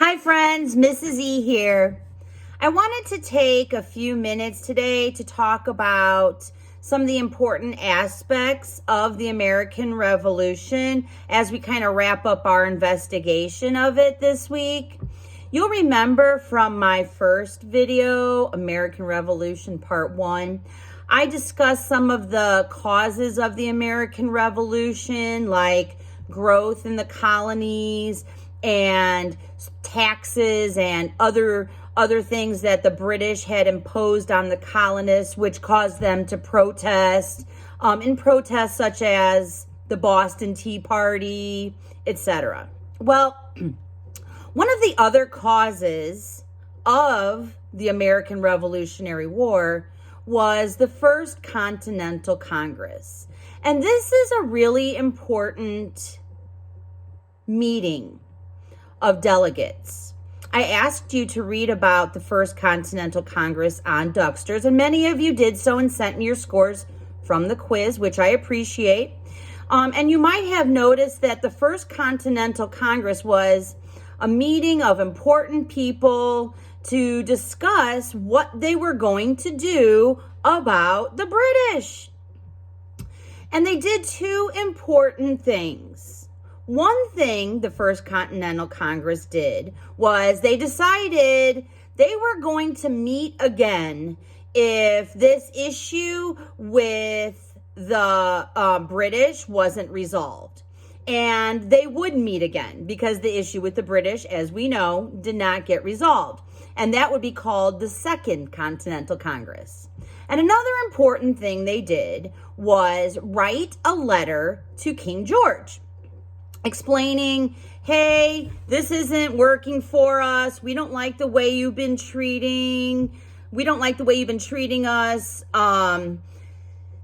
Hi friends, Mrs. E here. I wanted to take a few minutes today to talk about some of the important aspects of the American Revolution as we kind of wrap up our investigation of it this week. You'll remember from my first video, American Revolution Part 1, I discussed some of the causes of the American Revolution, like growth in the colonies and taxes and other things that the British had imposed on the colonists, which caused them to protest, in protests such as the Boston Tea Party, etc. Well, one of the other causes of the American Revolutionary War was the First Continental Congress. And this is a really important meeting of delegates. I asked you to read about the First Continental Congress on Ducksters, and many of you did so and sent me your scores from the quiz, which I appreciate. And you might have noticed that the First Continental Congress was a meeting of important people to discuss what they were going to do about the British. And they did two important things. One thing the First Continental Congress did was they decided they were going to meet again if this issue with the British wasn't resolved. And they would meet again because the issue with the British, as we know, did not get resolved. And that would be called the Second Continental Congress. And another important thing they did was write a letter to King George, explaining, hey, this isn't working for us. We don't like the way you've been treating us.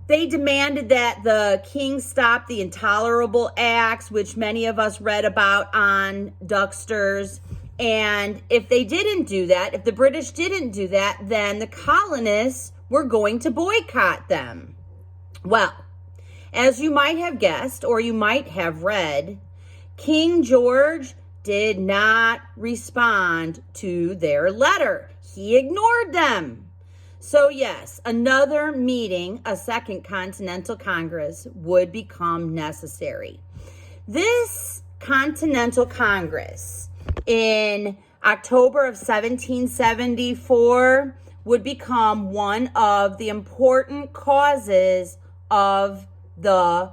They demanded that the king stop the intolerable acts, which many of us read about on Ducksters. And if they didn't do that, if the British didn't do that, then the colonists were going to boycott them. Well, as you might have guessed, or you might have read, King George did not respond to their letter. He ignored them. So yes, another meeting, a Second Continental Congress, would become necessary. This Continental Congress in October of 1774 would become one of the important causes of the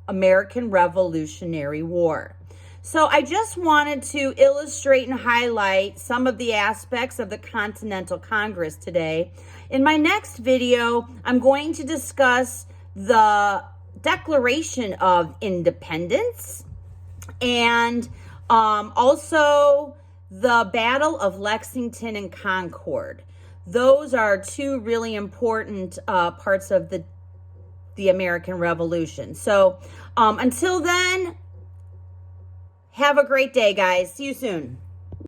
American Revolutionary War. So I just wanted to illustrate and highlight some of the aspects of the Continental Congress today. In my next video, I'm going to discuss the Declaration of Independence and also the Battle of Lexington and Concord. Those are two really important parts of the American Revolution. So until then, have a great day, guys. See you soon.